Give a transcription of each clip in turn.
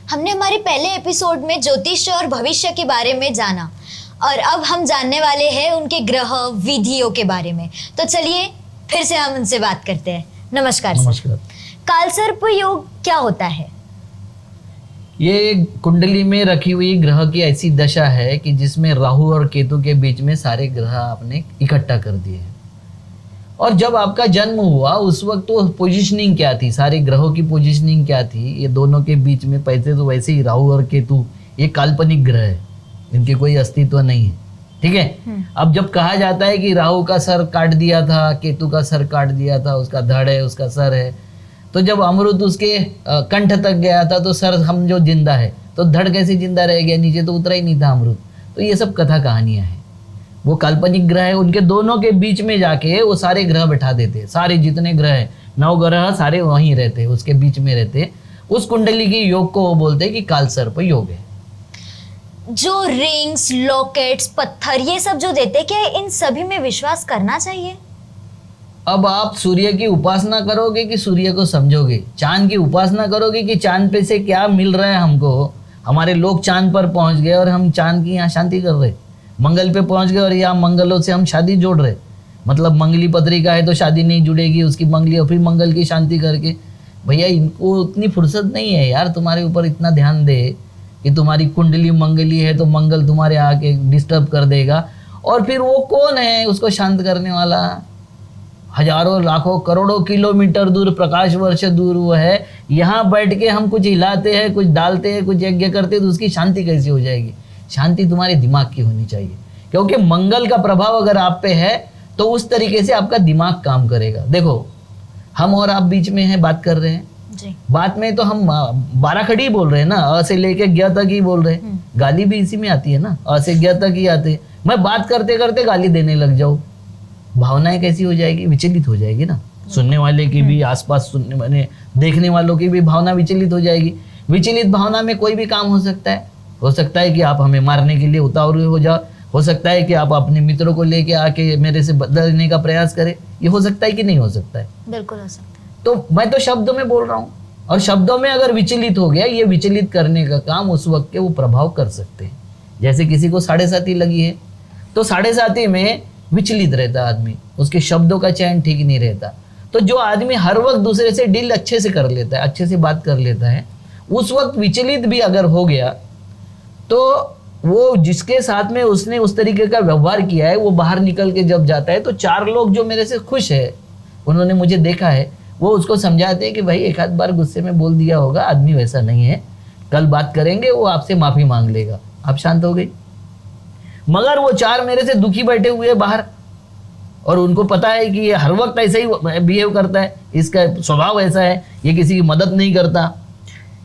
हमने हमारे पहले एपिसोड में ज्योतिष और भविष्य के बारे में जाना और अब हम जानने वाले हैं उनके ग्रह विधियों के बारे में। तो चलिए फिर से हम उनसे बात करते हैं। नमस्कार सर। कालसर्प योग क्या होता है? ये कुंडली में रखी हुई ग्रह की ऐसी दशा है कि जिसमें राहु और केतु के बीच में सारे ग्रह आपने इकट्ठा कर दिए हैं। और जब आपका जन्म हुआ उस वक्त तो पोजीशनिंग क्या थी, सारे ग्रहों की पोजीशनिंग क्या थी, ये दोनों के बीच में पैसे तो वैसे ही राहु और केतु ये काल्पनिक ग्रह है, इनके कोई अस्तित्व नहीं है। ठीक है। अब जब कहा जाता है कि राहु का सर काट दिया था, केतु का सर काट दिया था, उसका धड़ है, उसका सर है, तो जब अमृत उसके कंठ तक गया था तो सर हम जो जिंदा है तो धड़ कैसे जिंदा रह गया, नीचे तो उतरा ही नहीं था अमृत। तो ये सब कथा कहानियां हैं, वो काल्पनिक ग्रह है, उनके दोनों के बीच में जाके वो सारे ग्रह बैठा देते, सारे जितने ग्रह हैं 9 ग्रह सारे वहीं रहते, उसके बीच में रहते। उस कुंडली की योग को वो बोलते हैं कि कालसर्प योग है। जो रिंग्स, लॉकेट्स, पत्थर ये सब जो देते, क्या इन सभी में विश्वास करना चाहिए? अब आप सूर्य की उपासना करोगे कि सूर्य को समझोगे, चांद की उपासना करोगे कि चांद पे से क्या मिल रहा है हमको। हमारे लोग चांद पर पहुंच गए और हम चांद की यहाँ शांति कर रहे, मंगल पे पहुंच गए और यहाँ मंगलों से हम शादी जोड़ रहे। मतलब मंगली पत्रिका है तो शादी नहीं जुड़ेगी, उसकी मंगली और फिर मंगल की शांति करके। भैया इनको उतनी फुर्सत नहीं है यार तुम्हारे ऊपर इतना ध्यान दे कि तुम्हारी कुंडली मंगली है तो मंगल तुम्हारे आके डिस्टर्ब कर देगा। और फिर वो कौन है उसको शांत करने वाला? हजारों लाखों करोड़ों किलोमीटर दूर, प्रकाश वर्ष दूर वो है। यहाँ बैठ के हम कुछ हिलाते हैं, कुछ डालते हैं, कुछ यज्ञ करते हैं तो उसकी शांति कैसी हो जाएगी? शांति तुम्हारे दिमाग की होनी चाहिए, क्योंकि मंगल का प्रभाव अगर आप पे है तो उस तरीके से आपका दिमाग काम करेगा। देखो हम और आप बीच में हैं, बात कर रहे हैं जी। बात में तो हम 12 खड़ी ही बोल रहे हैं ना, अ से लेके ज्ञ तक ही बोल रहे हैं। गाली भी इसी में आती है ना, अ से ज्ञ तक ही आते। मैं बात करते करते गाली देने लग जाऊं, भावनाएं कैसी हो जाएगी? विचलित हो जाएगी ना। सुनने वाले की भी, आसपास सुनने वाले देखने वालों की भी भावना विचलित हो जाएगी। विचलित भावना में कोई भी काम हो सकता है। हो सकता है कि आप हमें मारने के लिए उतावले हो जाओ, हो सकता है कि आप अपने मित्रों को लेके आके मेरे से बदलने का प्रयास करें। ये हो सकता है कि नहीं हो सकता है? बिल्कुल हो सकता है। तो मैं तो शब्दों में बोल रहा हूँ, और शब्दों में अगर विचलित हो गया, ये विचलित करने का काम उस वक्त के वो प्रभाव कर सकते हैं। जैसे किसी को 7.5 लगी है तो 7.5 में विचलित रहता आदमी, उसके शब्दों का चयन ठीक नहीं रहता। तो जो आदमी हर वक्त दूसरे से डील अच्छे से कर लेता है, अच्छे से बात कर लेता है, उस वक्त विचलित भी अगर हो गया तो वो जिसके साथ में उसने उस तरीके का व्यवहार किया है, वो बाहर निकल के जब जाता है तो 4 लोग जो मेरे से खुश है, उन्होंने मुझे देखा है, वो उसको समझाते हैं कि भाई एक आध बार गुस्से में बोल दिया होगा, आदमी वैसा नहीं है, कल बात करेंगे, वो आपसे माफी मांग लेगा। आप शांत हो गई। मगर वो 4 मेरे से दुखी बैठे हुए बाहर, और उनको पता है कि ये हर वक्त ऐसा ही बिहेव करता है, इसका स्वभाव ऐसा है, ये किसी की मदद नहीं करता।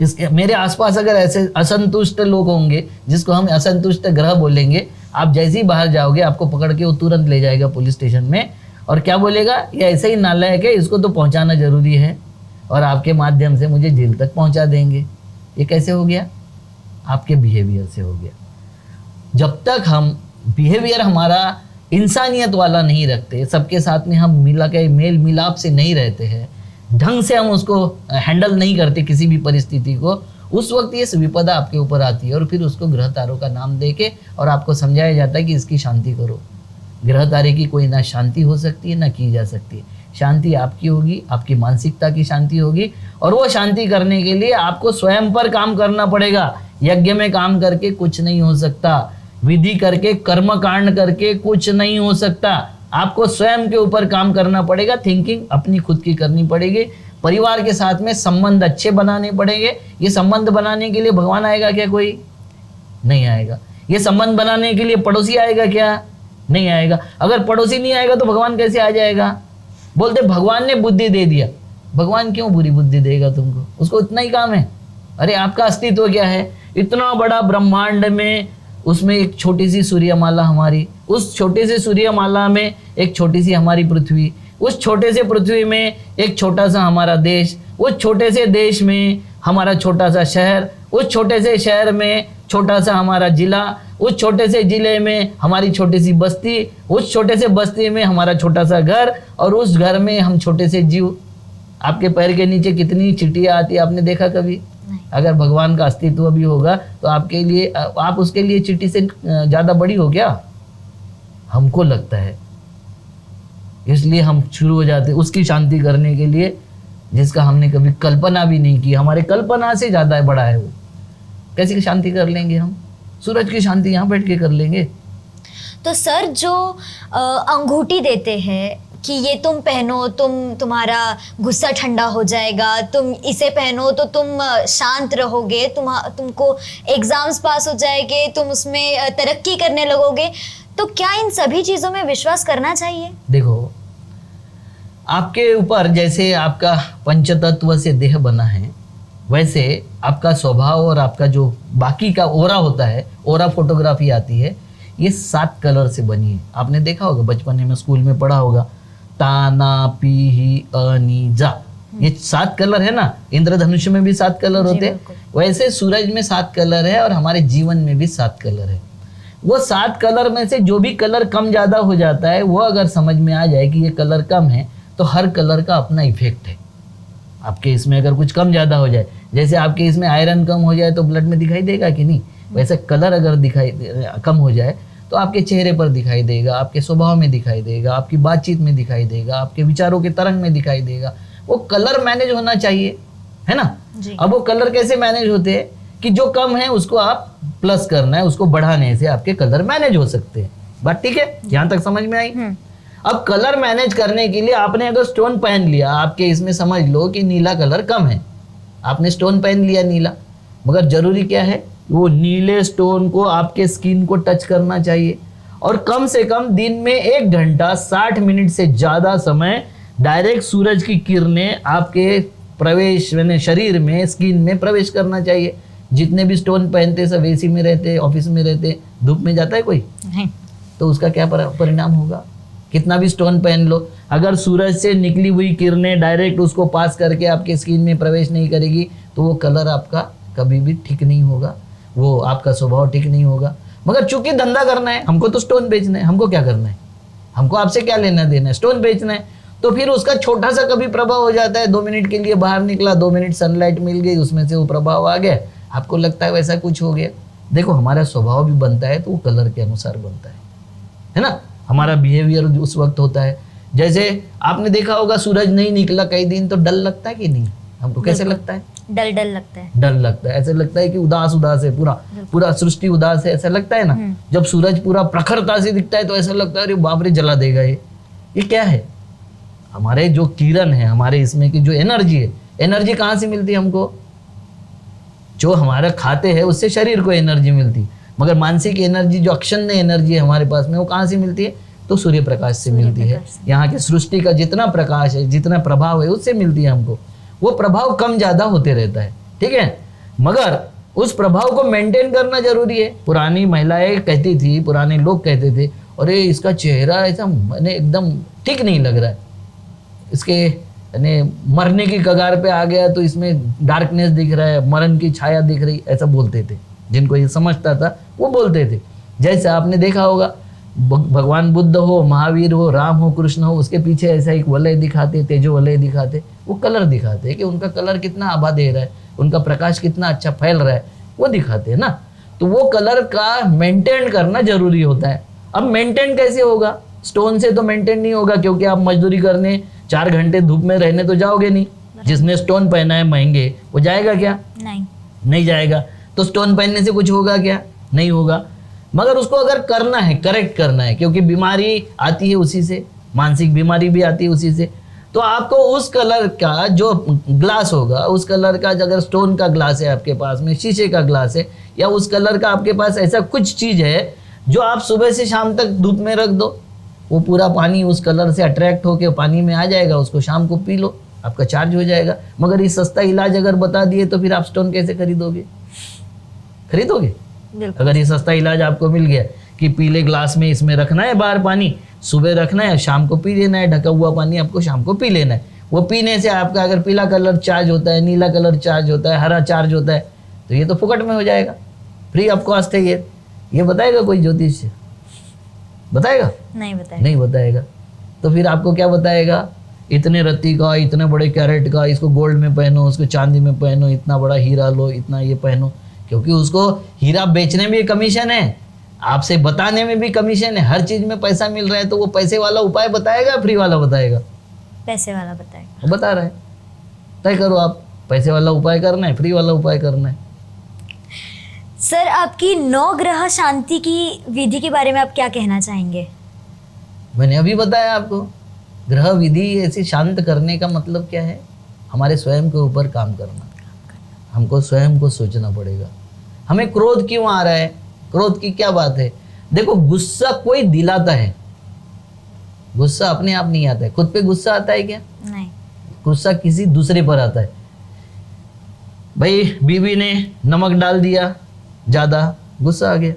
इसके मेरे आसपास अगर ऐसे असंतुष्ट लोग होंगे, जिसको हम असंतुष्ट ग्रह बोलेंगे, आप जैसे ही बाहर जाओगे आपको पकड़ के वो तुरंत ले जाएगा पुलिस स्टेशन में, और क्या बोलेगा, ये ऐसे ही नालायक है, इसको तो पहुंचाना जरूरी है, और आपके माध्यम से मुझे जेल तक पहुंचा देंगे। ये कैसे हो गया? आपके बिहेवियर से हो गया। जब तक हम बिहेवियर हमारा इंसानियत वाला नहीं रखते, सबके साथ में हम मिला के मेल मिलाप से नहीं रहते हैं, ढंग से हम उसको हैंडल नहीं करते किसी भी परिस्थिति को, उस वक्त ये विपदा आपके ऊपर आती है। और फिर उसको ग्रह तारों का नाम देके और आपको समझाया जाता है कि इसकी शांति करो। ग्रह तारे की कोई ना शांति हो सकती है ना की जा सकती है। शांति आपकी होगी, आपकी मानसिकता की शांति होगी, और वो शांति करने के लिए आपको स्वयं पर काम करना पड़ेगा। यज्ञ में काम करके कुछ नहीं हो सकता, विधि करके, कर्म कांड करके कुछ नहीं हो सकता। आपको स्वयं के ऊपर काम करना पड़ेगा, थिंकिंग अपनी खुद की करनी पड़ेगी, परिवार के साथ में संबंध अच्छे बनाने पड़ेंगे। ये संबंध बनाने के लिए भगवान आएगा क्या? कोई नहीं आएगा। ये संबंध बनाने के लिए पड़ोसी आएगा क्या? नहीं आएगा। अगर पड़ोसी नहीं आएगा तो भगवान कैसे आ जाएगा? बोलते भगवान ने बुद्धि दे दिया। भगवान क्यों बुरी बुद्धि देगा तुमको? उसको इतना ही काम है। अरे आपका अस्तित्व क्या है? इतना बड़ा ब्रह्मांड में, उसमें एक छोटी सी सूर्यमाला हमारी, उस छोटी सी सूर्यमाला में एक छोटी सी हमारी पृथ्वी, उस छोटे से पृथ्वी में एक छोटा सा हमारा देश, उस छोटे से देश में हमारा छोटा सा शहर, उस छोटे से शहर में छोटा सा हमारा जिला, उस छोटे से जिले में हमारी छोटी सी बस्ती, उस छोटे से बस्ती में हमारा छोटा सा घर, और उस घर में हम छोटे से जीव। आपके पैर के नीचे कितनी चींटियां आती है, आपने देखा कभी? अगर भगवान का अस्तित्व भी होगा तो आपके लिए, आप उसके लिए चींटी से ज्यादा बड़ी हो क्या? हमको लगता है, इसलिए हम शुरू हो जाते उसकी शांति करने के लिए, जिसका हमने कभी कल्पना भी नहीं की, हमारे कल्पना से ज्यादा बड़ा है वो। कैसी की शांति कर लेंगे हम? सूरज की शांति यहाँ बैठ के कर लेंगे। तो सर जो अंगूठी देते हैं कि ये तुम पहनो, तुम्हारा गुस्सा ठंडा हो जाएगा, तुम इसे पहनो तो तुम शांत रहोगे, तुमको एग्जाम्स पास हो जाएंगे, तुम उसमें तरक्की करने लगोगे, तो क्या इन सभी चीजों में विश्वास करना चाहिए? देखो, आपके ऊपर जैसे आपका पंचतत्व से देह बना है, वैसे आपका स्वभाव और आपका जो बाकी का ओरा होता है, ओरा फोटोग्राफी आती है, ये 7 कलर से बनी है। आपने देखा होगा, बचपन में स्कूल में पढ़ा होगा, ताना पी ही अनी जा, ये 7 कलर है ना। इंद्रधनुष में भी 7 कलर होते हैं, वैसे सूरज में 7 कलर है और हमारे जीवन में भी 7 कलर है। वो 7 कलर में से जो भी कलर कम ज्यादा हो जाता है, वो अगर समझ में आ जाए कि ये कलर कम है, तो हर कलर का अपना इफेक्ट है। आपके इसमें अगर कुछ कम ज्यादा हो जाए, जैसे आपके इसमें आयरन कम हो जाए तो ब्लड में दिखाई देगा कि नहीं, वैसे कलर अगर कम हो जाए तो आपके चेहरे पर दिखाई देगा, आपके स्वभाव में दिखाई देगा, आपकी बातचीत में दिखाई देगा, आपके विचारों के तरंग में दिखाई देगा। वो कलर मैनेज होना चाहिए, है ना। अब वो कलर कैसे मैनेज होते हैं कि जो कम है उसको आप प्लस करना है, उसको बढ़ाने से आपके कलर मैनेज हो सकते हैं। बात ठीक है, यहाँ तक समझ में आई। अब कलर मैनेज करने के लिए आपने अगर स्टोन पहन लिया, आपके इसमें समझ लो कि नीला कलर कम है, आपने स्टोन पहन लिया नीला, मगर जरूरी क्या है, वो नीले स्टोन को आपके स्किन को टच करना चाहिए, और कम से कम दिन में 1 घंटा 60 मिनट से ज्यादा समय डायरेक्ट सूरज की किरणें आपके प्रवेश यानी शरीर में, स्किन में प्रवेश करना चाहिए। जितने भी स्टोन पहनते सब एसी में रहते, ऑफिस में रहते, धूप में जाता है कोई नहीं, तो उसका क्या परिणाम होगा? कितना भी स्टोन पहन लो, अगर सूरज से निकली हुई किरणें डायरेक्ट उसको पास करके आपके स्किन में प्रवेश नहीं करेगी, तो वो कलर आपका कभी भी ठीक नहीं होगा, वो आपका स्वभाव ठीक नहीं होगा। मगर चूंकि धंधा करना है, हमको तो स्टोन बेचना है, हमको क्या करना है, हमको आपसे क्या लेना देना है, स्टोन बेचना है, तो फिर उसका छोटा सा कभी प्रभाव हो जाता है, 2 मिनट के लिए बाहर निकला, 2 मिनट सनलाइट मिल गई, उसमें से वो प्रभाव आ गया, आपको लगता है वैसा कुछ हो गया। देखो, हमारा स्वभाव भी बनता है तो वो कलर के अनुसार बनता है ना। हमारा बिहेवियर उस वक्त होता है, जैसे आपने देखा होगा सूरज नहीं निकला कई दिन तो डर लगता है कि नहीं, हमको कैसे लगता है? डर लगता है, डर लगता है, ऐसे लगता है कि उदास है, पूरा सृष्टि उदास है, ऐसा लगता है ना। जब सूरज पूरा प्रखरता से दिखता है तो ऐसा लगता है अरे बाप रे जला देगा ये क्या है? हमारे जो किरण है, हमारे इसमें की जो एनर्जी है, एनर्जी कहाँ से मिलती है हमको? जो हमारा खाते हैं उससे शरीर को एनर्जी मिलती, मगर मानसिक एनर्जी जो अक्षण्य एनर्जी है हमारे पास में, वो कहाँ से मिलती है? तो सूर्य प्रकाश से मिलती है। यहाँ के सृष्टि का जितना प्रकाश है, जितना प्रभाव है, उससे मिलती है हमको। वो प्रभाव कम ज्यादा होते रहता है, ठीक है, मगर उस प्रभाव को मेंटेन करना जरूरी है। पुरानी महिलाएं कहती थी, पुराने लोग कहते थे, अरे इसका चेहरा ऐसा मैंने एकदम ठीक नहीं लग रहा है, इसके मरने की कगार पे आ गया तो इसमें डार्कनेस दिख रहा है, मरण की छाया दिख रही, ऐसा बोलते थे। जिनको ये समझता था वो बोलते थे। जैसे आपने देखा होगा, भगवान बुद्ध हो, महावीर हो, राम हो, कृष्ण हो, उसके पीछे ऐसा एक वलय दिखाते, तेजो वलय दिखाते, वो कलर दिखाते कि उनका कलर कितना आभा दे रहा है, उनका प्रकाश कितना अच्छा फैल रहा है, वो दिखाते हैं ना। तो वो कलर का मेंटेन करना जरूरी होता है। अब मेंटेन कैसे होगा? स्टोन से तो मेंटेन नहीं होगा, क्योंकि आप मजदूरी करने 4 घंटे धूप में रहने तो जाओगे नहीं। जिसने स्टोन पहना है महंगे, वो जाएगा क्या? नहीं जाएगा। तो स्टोन पहनने से कुछ होगा क्या? नहीं होगा। मगर उसको अगर करना है, करेक्ट करना है, क्योंकि बीमारी आती है उसी से, मानसिक बीमारी भी आती है उसी से, तो आपको उस कलर का जो ग्लास होगा, उस कलर का अगर स्टोन का ग्लास है आपके पास में, शीशे का ग्लास है, या उस कलर का आपके पास ऐसा कुछ चीज है जो आप सुबह से शाम तक धूप में रख दो, वो पूरा पानी उस कलर से अट्रैक्ट होकर पानी में आ जाएगा, उसको शाम को पी लो, आपका चार्ज हो जाएगा। मगर ये सस्ता इलाज अगर बता दिए तो फिर आप स्टोन कैसे खरीदोगे? अगर ये सस्ता इलाज आपको मिल गया कि पीले ग्लास में इसमें रखना है बाहर पानी, सुबह रखना है, शाम को पी लेना है, ढका हुआ पानी आपको शाम को पी लेना है, वो पीने से आपका अगर पीला कलर चार्ज होता है, नीला कलर चार्ज होता है, हरा चार्ज होता है, तो ये तो फुकट में हो जाएगा, फ्री ऑफ कॉस्ट है ये बताएगा कोई ज्योतिष बताएगा? नहीं बताएगा। तो फिर आपको क्या बताएगा? इतने रत्ती का, इतने बड़े कैरेट का, इसको गोल्ड में पहनो, उसको चांदी में पहनो, इतना बड़ा हीरा लो, इतना ये पहनो, क्योंकि उसको हीरा बेचने में भी कमीशन है, आपसे बताने में भी कमीशन है, हर चीज में पैसा मिल रहा है। तो वो पैसे वाला उपाय बताएगा, फ्री वाला बताएगा? पैसे वाला बताएगा। वो बता रहा है, तय करो आप, पैसे वाला उपाय करना है, फ्री वाला उपाय करना है। सर, आपकी 9 ग्रह शांति की विधि के बारे में आप क्या कहना चाहेंगे? मैंने अभी बताया आपको, ग्रह विधि ऐसी शांत करने का मतलब क्या है? हमारे स्वयं के ऊपर काम करना, हमको स्वयं को सोचना पड़ेगा। हमें क्रोध क्यों आ रहा है, क्रोध की क्या बात है? देखो, गुस्सा कोई दिलाता है, गुस्सा अपने आप नहीं आता है। खुद पे गुस्सा आता है क्या? नहीं। गुस्सा किसी दूसरे पर आता है। भाई, बीवी ने नमक डाल दिया ज्यादा, गुस्सा आ गया।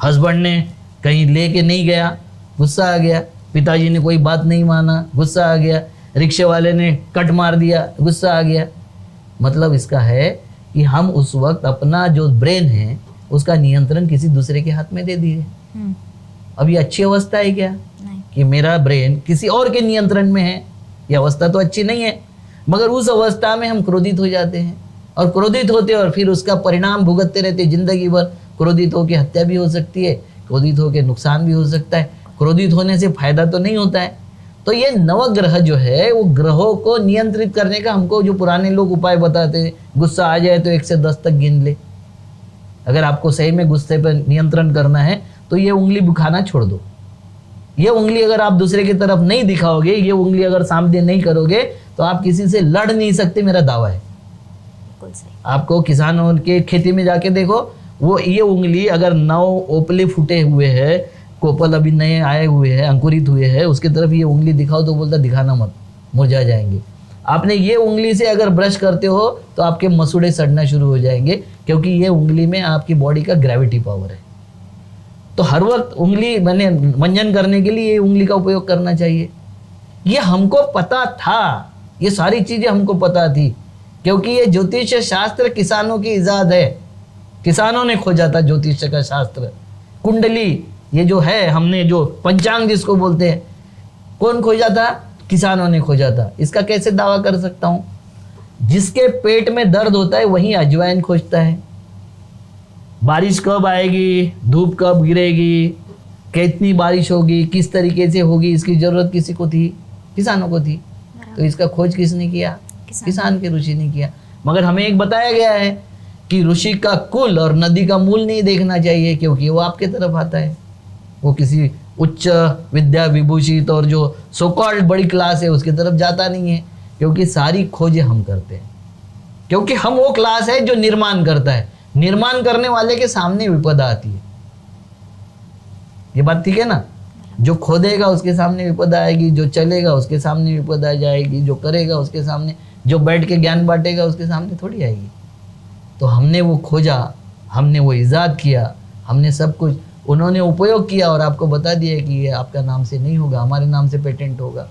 हस्बैंड ने कहीं लेके नहीं गया, गुस्सा आ गया। पिताजी ने कोई बात नहीं माना, गुस्सा आ गया। रिक्शे वाले ने कट मार दिया, गुस्सा आ गया। मतलब इसका है कि हम उस वक्त अपना जो ब्रेन है उसका नियंत्रण किसी दूसरे के हाथ में दे दिए। अब ये अच्छी अवस्था है क्या? नहीं। कि मेरा ब्रेन किसी और के नियंत्रण में है, ये अवस्था तो अच्छी नहीं है। मगर उस अवस्था में हम क्रोधित हो जाते हैं, और क्रोधित होते और फिर उसका परिणाम भुगतते रहते जिंदगी भर। क्रोधित होकर हत्या भी हो सकती है, क्रोधित होकर नुकसान भी हो सकता है। क्रोधित होने से फायदा तो नहीं होता है। तो ये नवग्रह जो है वो ग्रहों को नियंत्रित करने का हमको जो पुराने लोग उपाय बताते हैं, गुस्सा आ जाए तो 1 से 10 तक गिन ले। अगर आपको सही में गुस्से पर नियंत्रण करना है तो ये उंगली दिखाना छोड़ दो। ये उंगली अगर आप दूसरे की तरफ नहीं दिखाओगे, ये उंगली अगर सामने नहीं करोगे तो आप किसी से लड़ नहीं सकते, मेरा दावा है। बिल्कुल सही। आपको किसानों के खेती में जाके देखो, वो ये उंगली अगर 9 ओपले फूटे हुए हैं, कोपल अभी नए आए हुए हैं, अंकुरित हुए हैं, उसकी तरफ ये उंगली दिखाओ तो बोलता दिखाना मत, मुरझा जाएंगे। आपने ये उंगली से अगर ब्रश करते हो तो आपके मसूड़े सड़ना शुरू हो जाएंगे, क्योंकि ये उंगली में आपकी बॉडी का ग्रेविटी पावर है। तो हर वक्त उंगली मैंने मंजन करने के लिए ये उंगली का उपयोग करना चाहिए। ये हमको पता था, ये सारी चीजें हमको पता थी, क्योंकि ये ज्योतिष शास्त्र किसानों की इजाद है। किसानों ने खोजा था ज्योतिष का शास्त्र। कुंडली ये जो है, हमने जो पंचांग जिसको बोलते हैं, कौन खोजा था? किसानों ने खोजा था। इसका कैसे दावा कर सकता हूं? जिसके पेट में दर्द होता है वही अजवाइन खोजता है। बारिश कब आएगी, धूप कब गिरेगी, कितनी बारिश होगी, किस तरीके से होगी, इसकी जरूरत किसी को थी? किसानों को थी। तो इसका खोज किसने किया? किसान के ऋषि ने किया। मगर हमें एक बताया गया है कि ऋषि का कुल और नदी का मूल नहीं देखना चाहिए, क्योंकि वो आपके तरफ आता है। वो किसी उच्च विद्या विभूषित और जो सो कॉल्ड बड़ी क्लास है उसकी तरफ जाता नहीं है, क्योंकि सारी खोजें हम करते हैं। क्योंकि हम वो क्लास है जो निर्माण करता है। निर्माण करने वाले के सामने विपदा आती है। ये बात ठीक है ना? जो खोदेगा उसके सामने विपदा आएगी, जो चलेगा उसके सामने विपदा जाएगी, जो करेगा उसके सामने, जो बैठ के ज्ञान बांटेगा उसके सामने थोड़ी आएगी। तो हमने वो खोजा, हमने वो इजाद किया, हमने सब कुछ उन्होंने उपयोग किया और आपको बता दिया कि ये आपका नाम से नहीं होगा, हमारे नाम से पेटेंट होगा।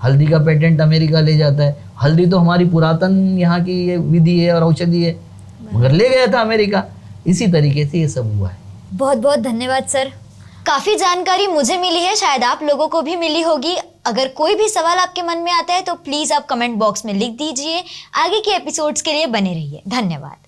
हल्दी का पेटेंट अमेरिका ले जाता है। हल्दी तो हमारी पुरातन यहाँ की ये विधि है और औषधि है, मगर ले गया था अमेरिका। इसी तरीके से ये सब हुआ है। बहुत बहुत धन्यवाद सर। काफ़ी जानकारी मुझे मिली है, शायद आप लोगों को भी मिली होगी। अगर कोई भी सवाल आपके मन में आता है तो प्लीज़ आप कमेंट बॉक्स में लिख दीजिए। आगे के एपिसोड्स के लिए बने रहिए। धन्यवाद।